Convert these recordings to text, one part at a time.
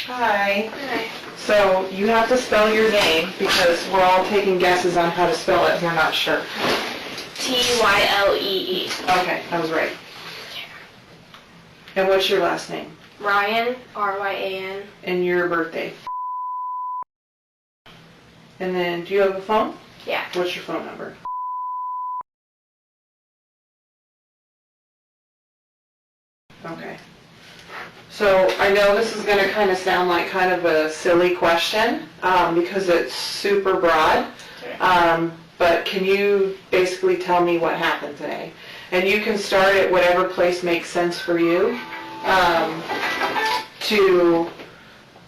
Hi. Hi. So you have to spell your name because we're all taking guesses on how to spell it. We're not sure. Tylee. Okay, I was right. And what's your last name? Ryan, Ryan. And your birthday. And then, do you have a phone? Yeah. What's your phone number? Okay. So I know this is going to kind of sound like kind of a silly question because it's super broad. But can you basically tell me what happened today? And you can start at whatever place makes sense for you to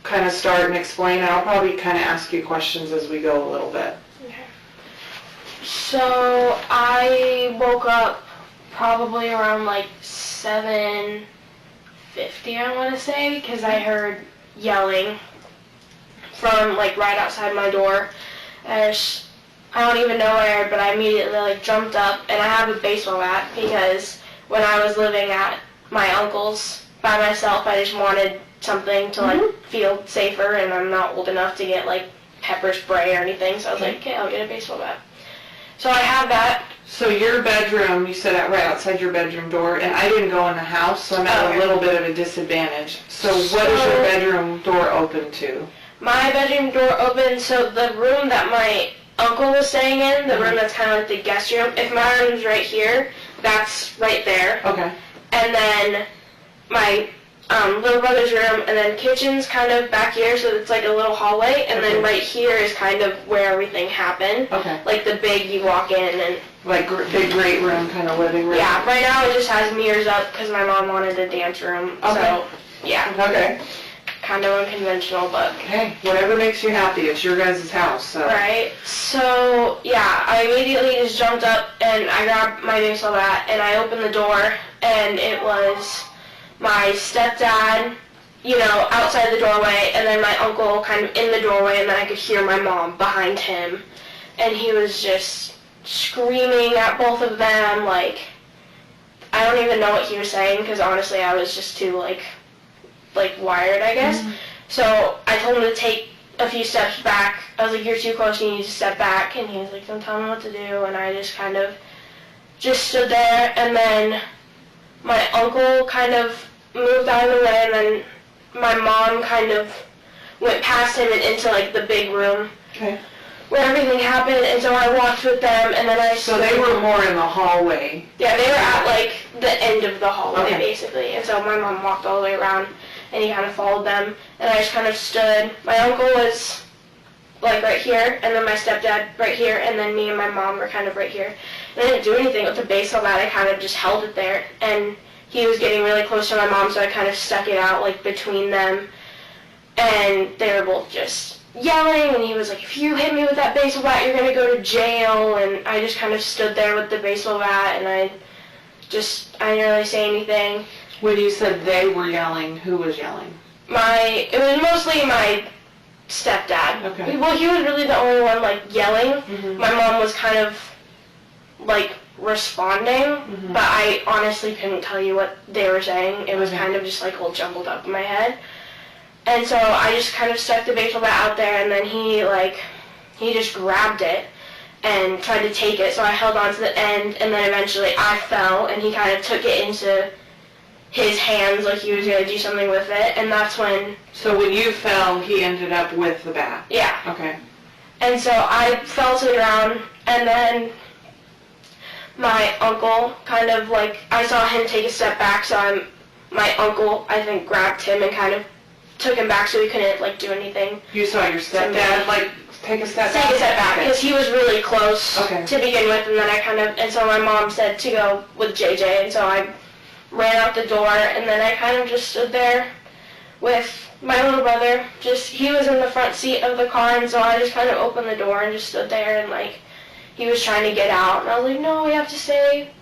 kind of start and explain. I'll probably kind of ask you questions as we go a little bit. Okay. So I woke up probably around like 7:50, I want to say, because I heard yelling from like right outside my door. I don't even know where, but I immediately like jumped up, and I have a baseball bat because when I was living at my uncle's by myself, I just wanted something to like feel safer, and I'm not old enough to get like pepper spray or anything, so I was like, okay, I'll get a baseball bat. So I have that. So your bedroom, you said that right outside your bedroom door, and I didn't go in the house, so I'm at a little bit of a disadvantage. So what is your bedroom door open to? My bedroom door open, so the room that my uncle was staying in, the room that's kind of like the guest room, if my room's right here, that's right there. Okay. And then my little brother's room, and then kitchen's kind of back here, so it's like a little hallway, and then right here is kind of where everything happened. Okay. Like the big, you walk in and... Like big great room, kind of living room? Yeah, right now it just has mirrors up because my mom wanted a dance room, so yeah. Okay. Kind of unconventional, but... Hey, whatever makes you happy, it's your guys' house, so... Right, so yeah, I immediately just jumped up and I grabbed my baseball bat and I opened the door, and it was my stepdad, you know, outside the doorway, and then my uncle kind of in the doorway, and then I could hear my mom behind him, and he was just screaming at both of them, like, I don't even know what he was saying, because honestly I was just too, like wired, I guess. So I told him to take a few steps back. I was like, you're too close, you need to step back, and he was like, don't tell me what to do, and I just kind of just stood there, and then my uncle kind of moved out of the way, and then my mom kind of went past him and into like the big room where everything happened, and so I walked with them, and then I... So they were more in the hallway? Yeah, they were at like the end of the hallway, basically, and so my mom walked all the way around, and he kind of followed them, and I just kind of stood. My uncle was like right here, and then my stepdad right here, and then me and my mom were kind of right here. And I didn't do anything with the baseball bat, I kind of just held it there, and he was getting really close to my mom, so I kind of stuck it out like between them, and they were both just yelling, and he was like, if you hit me with that baseball bat, you're going to go to jail, and I just kind of stood there with the baseball bat, and I didn't really say anything. When you said they were yelling, who was yelling? It was mostly my stepdad. Okay. Well, he was really the only one, like, yelling. My mom was kind of, like, responding, but I honestly couldn't tell you what they were saying. It was kind of just, like, all jumbled up in my head. And so I just kind of stuck the baseball bat out there, and then he just grabbed it and tried to take it, so I held on to the end, and then eventually I fell, and he kind of took it into his hands like he was going to do something with it, and that's when... So when you fell, he ended up with the bat? Yeah. Okay. And so I fell to the ground, and then my uncle kind of like, I saw him take a step back, so my uncle, I think, grabbed him and kind of took him back so he couldn't like do anything. You saw your stepdad like take a step back? Take a step back, because he was really close to begin with, and then and so my mom said to go with JJ, and so I ran out the door, and then I kind of just stood there with my little brother. He was in the front seat of the car, and so I just kind of opened the door and just stood there, and like, he was trying to get out, and I was like, no, we have to stay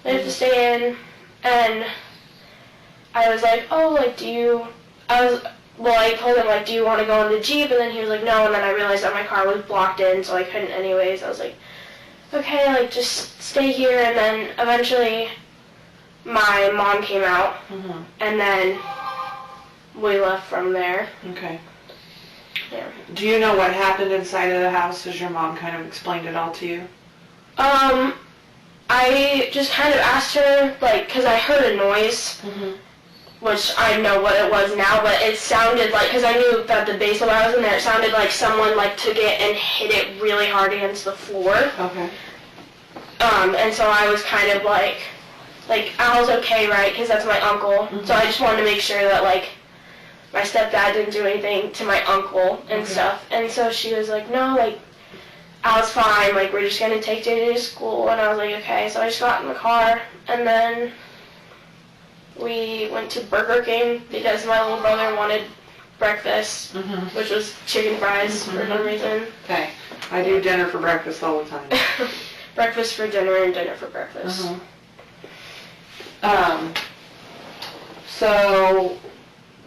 in, and I was like, oh, like, I told him, like, do you want to go in the Jeep, and then he was like, no, and then I realized that my car was blocked in, so I couldn't anyways. I was like, okay, like, just stay here, and then eventually my mom came out, and then we left from there. Okay. Yeah. Do you know what happened inside of the house? Has your mom kind of explained it all to you? I just kind of asked her, like, because I heard a noise, which I know what it was now, but it sounded like, because I knew that the basement I was in there, it sounded like someone, like, took it and hit it really hard against the floor. Okay. And so I was kind of like, Al's okay, right? Because that's my uncle. So I just wanted to make sure that, like, my stepdad didn't do anything to my uncle and stuff. And so she was like, no, like, Al's fine, like, we're just going to take JJ to school. And I was like, okay. So I just got in the car, and then we went to Burger King because my little brother wanted breakfast, which was chicken fries for some reason. Okay. I do dinner for breakfast all the time. Breakfast for dinner and dinner for breakfast. So,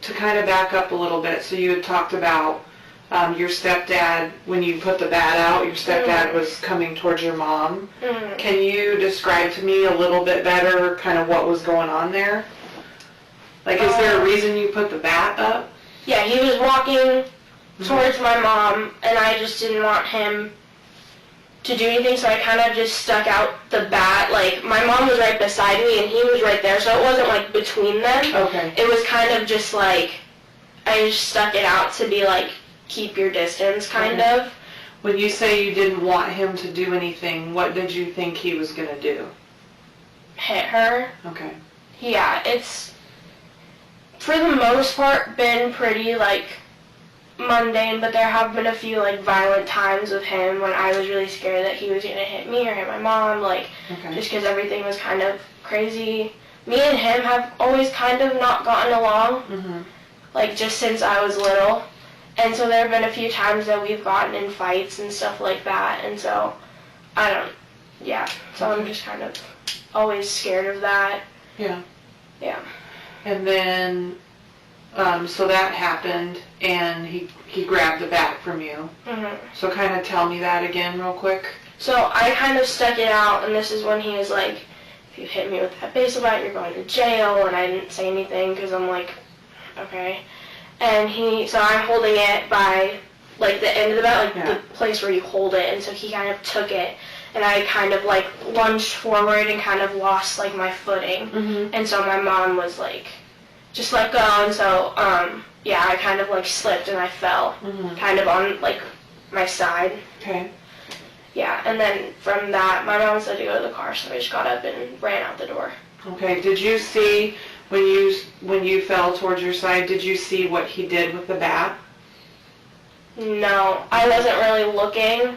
to kind of back up a little bit, so you had talked about your stepdad, when you put the bat out, your stepdad was coming towards your mom. Can you describe to me a little bit better kind of what was going on there? Like, is there a reason you put the bat up? Yeah, he was walking towards my mom, and I just didn't want him to do anything, so I kind of just stuck out the bat. Like, my mom was right beside me, and he was right there, so it wasn't, like, between them. Okay. It was kind of just, like, I just stuck it out to be, like, keep your distance, kind of. When you say you didn't want him to do anything, what did you think he was going to do? Hit her. Okay. Yeah, it's, for the most part, been pretty, like, mundane, but there have been a few, like, violent times with him when I was really scared that he was going to hit me or hit my mom, like, just because everything was kind of crazy. Me and him have always kind of not gotten along, like, just since I was little. And so there have been a few times that we've gotten in fights and stuff like that, and so, so I'm just kind of always scared of that. Yeah. Yeah. And then, so that happened, and he grabbed the bat from you. So kind of tell me that again real quick. So I kind of stuck it out, and this is when he was like, if you hit me with that baseball bat, you're going to jail, and I didn't say anything, because I'm like, okay. And so I'm holding it by, like, the end of the bat, like, the place where you hold it, and so he kind of took it, and I kind of, like, lunged forward and kind of lost, like, my footing. And so my mom was like, just let go, and so, I kind of, like, slipped and I fell, kind of on, like, my side. Okay. Yeah, and then from that, my mom said to go to the car, so I just got up and ran out the door. Okay, did you see, when you fell towards your side, did you see what he did with the bat? No, I wasn't really looking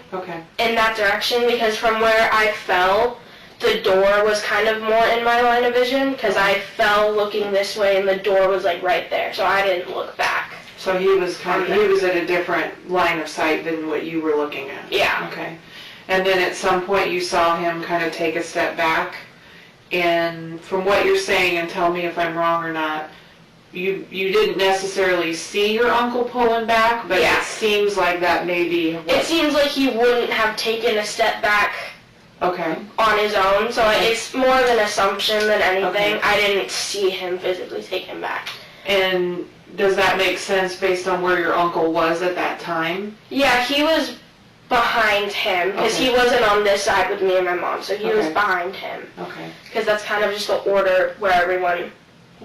in that direction, because from where I fell, the door was kind of more in my line of vision, because I fell looking this way and the door was, like, right there, so I didn't look back. So he was he was at a different line of sight than what you were looking at? Yeah. Okay. And then at some point you saw him kind of take a step back, and from what you're saying, and tell me if I'm wrong or not, you didn't necessarily see your uncle pulling back, but it seems like that maybe... It seems like he wouldn't have taken a step back on his own, so it's more of an assumption than anything. I didn't see him physically take him back. And does that make sense based on where your uncle was at that time? Yeah, he was behind him, because he wasn't on this side with me and my mom, so he was behind him. Okay. Because that's kind of just the order where everyone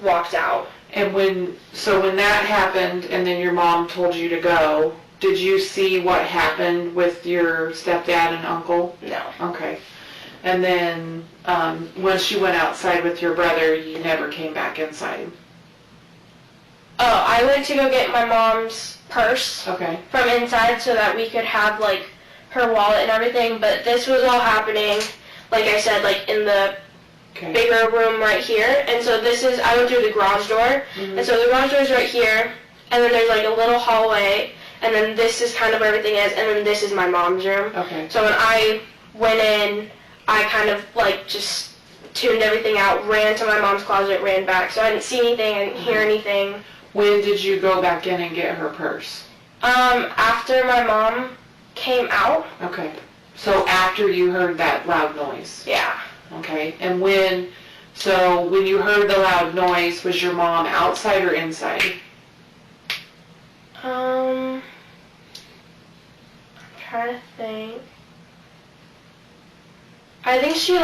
walked out. And when that happened and then your mom told you to go, did you see what happened with your stepdad and uncle? No. Okay. And then once you went outside with your brother, you never came back inside? Oh, I went to go get my mom's purse from inside so that we could have, like, her wallet and everything, but this was all happening, like I said, like, in the bigger room right here, and so I went through the garage door, and so the garage door is right here, and then there's, like, a little hallway, and then this is kind of where everything is, and then this is my mom's room. So when I went in, I kind of, like, just tuned everything out, ran to my mom's closet, ran back, so I didn't see anything, I didn't hear anything. When did you go back in and get her purse? After my mom came out. Okay. So after you heard that loud noise? Yeah. Okay. And when you heard the loud noise, was your mom outside or inside? I'm trying to think. I think she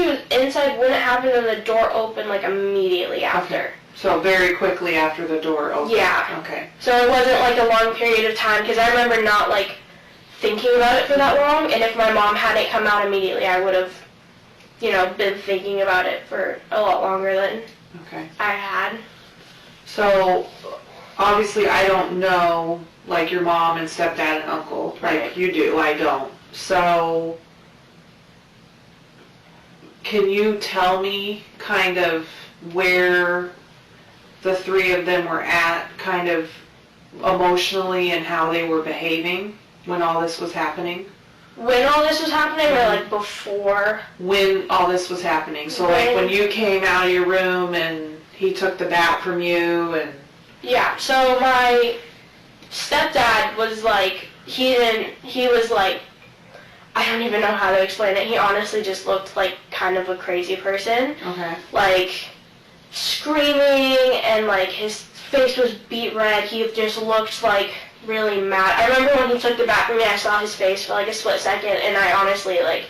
was inside when it happened and the door opened like immediately after. Okay. So very quickly after the door opened? Yeah. Okay. So it wasn't like a long period of time because I remember not like thinking about it for that long, and if my mom hadn't come out immediately, I would have, been thinking about it for a lot longer than I had. So obviously I don't know like your mom and stepdad and uncle like you do. I don't. So can you tell me kind of where the three of them were at kind of emotionally and how they were behaving when all this was happening? When all this was happening, or like before? When all this was happening. So like when you came out of your room and he took the bat from you and... Yeah, so my stepdad was like, he was like, I don't even know how to explain it. He honestly just looked like kind of a crazy person. Okay. Like screaming and like his face was beet red. He just looked like really mad. I remember when he took the bat from me, I saw his face for like a split second, and I honestly like,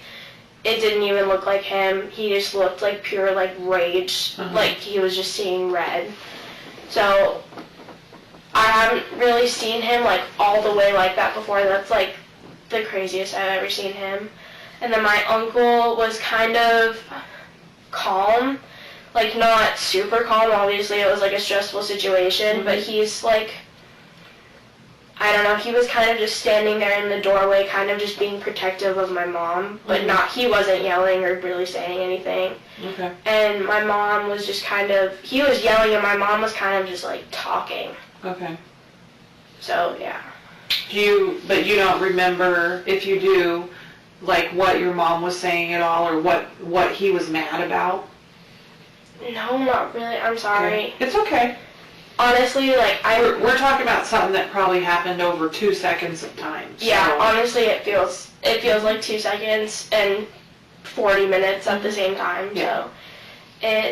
it didn't even look like him. He just looked like pure like rage, like he was just seeing red. So I haven't really seen him like all the way like that before. That's like the craziest I've ever seen him. And then my uncle was kind of calm, like not super calm. Obviously it was like a stressful situation, but he's like, I don't know, he was kind of just standing there in the doorway, kind of just being protective of my mom, but he wasn't yelling or really saying anything. Okay. And my mom was just kind of, he was yelling and my mom was kind of just like talking. Okay. So, yeah. But you don't remember, if you do, like what your mom was saying at all, or what he was mad about? No, not really, I'm sorry. Okay. It's okay. Honestly, like, We're talking about something that probably happened over 2 seconds of time. So. Yeah, honestly, it feels like 2 seconds and 40 minutes at the same time. Yeah. So,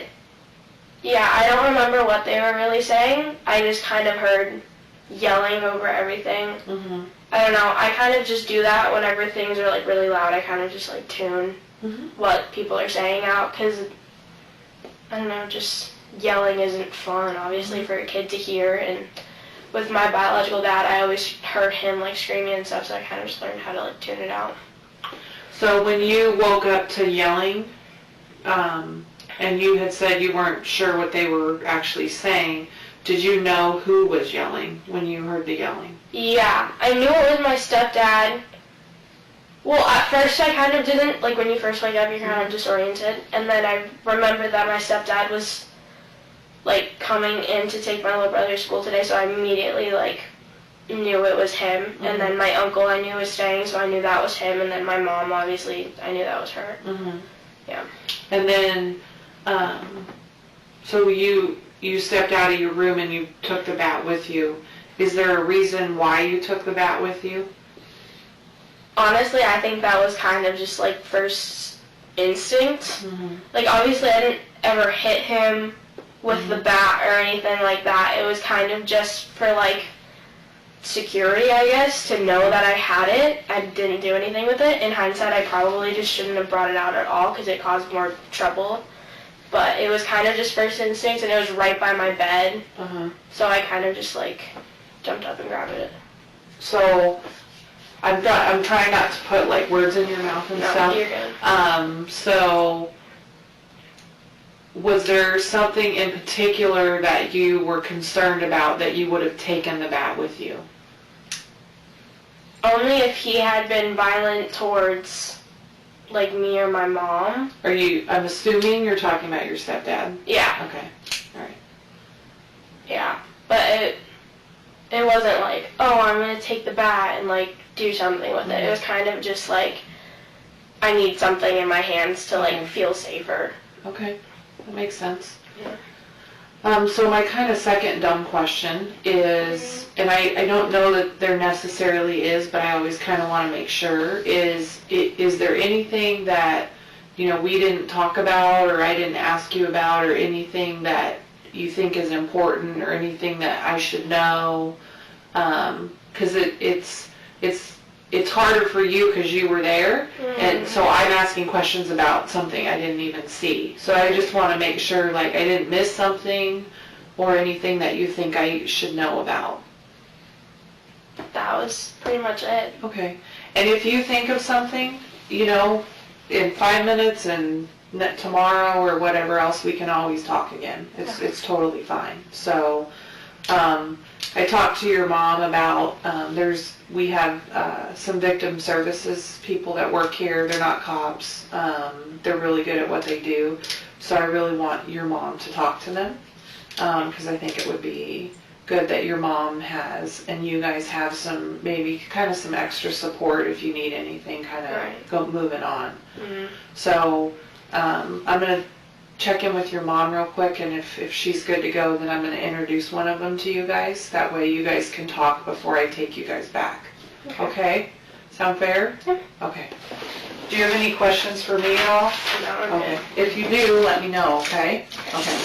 I don't remember what they were really saying. I just kind of heard yelling over everything. I don't know. I kind of just do that whenever things are like really loud. I kind of just like tune what people are saying out because, I don't know, just yelling isn't fun, obviously, for a kid to hear, and with my biological dad, I always heard him, like, screaming and stuff, so I kind of just learned how to, like, tune it out. So when you woke up to yelling, and you had said you weren't sure what they were actually saying, did you know who was yelling when you heard the yelling? Yeah, I knew it was my stepdad. Well, at first I kind of didn't, like, when you first wake up, you're kind of disoriented, and then I remembered that my stepdad was like coming in to take my little brother to school today, so I immediately like knew it was him. And then my uncle I knew was staying, so I knew that was him. And then my mom, obviously, I knew that was her. Yeah. And then, so you stepped out of your room and you took the bat with you. Is there a reason why you took the bat with you? Honestly, I think that was kind of just like first instinct. Like obviously I didn't ever hit him with the bat or anything like that. It was kind of just for like security, I guess, to know that I had it. I didn't do anything with it. In hindsight, I probably just shouldn't have brought it out at all because it caused more trouble. But it was kind of just first instinct, and it was right by my bed. So I kind of just like jumped up and grabbed it. So I'm trying not to put like words in your mouth and stuff. No, you're good. So was there something in particular that you were concerned about that you would have taken the bat with you? Only if he had been violent towards, like, me or my mom. I'm assuming you're talking about your stepdad? Yeah. Okay, alright. Yeah, but it wasn't like, oh, I'm going to take the bat and, like, do something with it. It was kind of just like, I need something in my hands to, like, feel safer. Okay. That makes sense. Yeah. So my kind of second dumb question is, and I don't know that there necessarily is, but I always kind of want to make sure, is there anything that, we didn't talk about or I didn't ask you about or anything that you think is important or anything that I should know? Because it's harder for you because you were there, and so I'm asking questions about something I didn't even see. So I just want to make sure, like, I didn't miss something or anything that you think I should know about. That was pretty much it. Okay. And if you think of something, you know, in 5 minutes and tomorrow or whatever else, we can always talk again. It's totally fine. So, I talked to your mom about, we have some victim services people that work here. They're not cops. They're really good at what they do. So I really want your mom to talk to them, because I think it would be good that your mom has, and you guys have some, maybe kind of some extra support if you need anything, kind of go moving on. So I'm going to check in with your mom real quick, and if she's good to go, then I'm going to introduce one of them to you guys. That way you guys can talk before I take you guys back. Okay? Sound fair? Yeah. Okay. Do you have any questions for me at all? No, Okay. If you do, let me know, okay? Okay.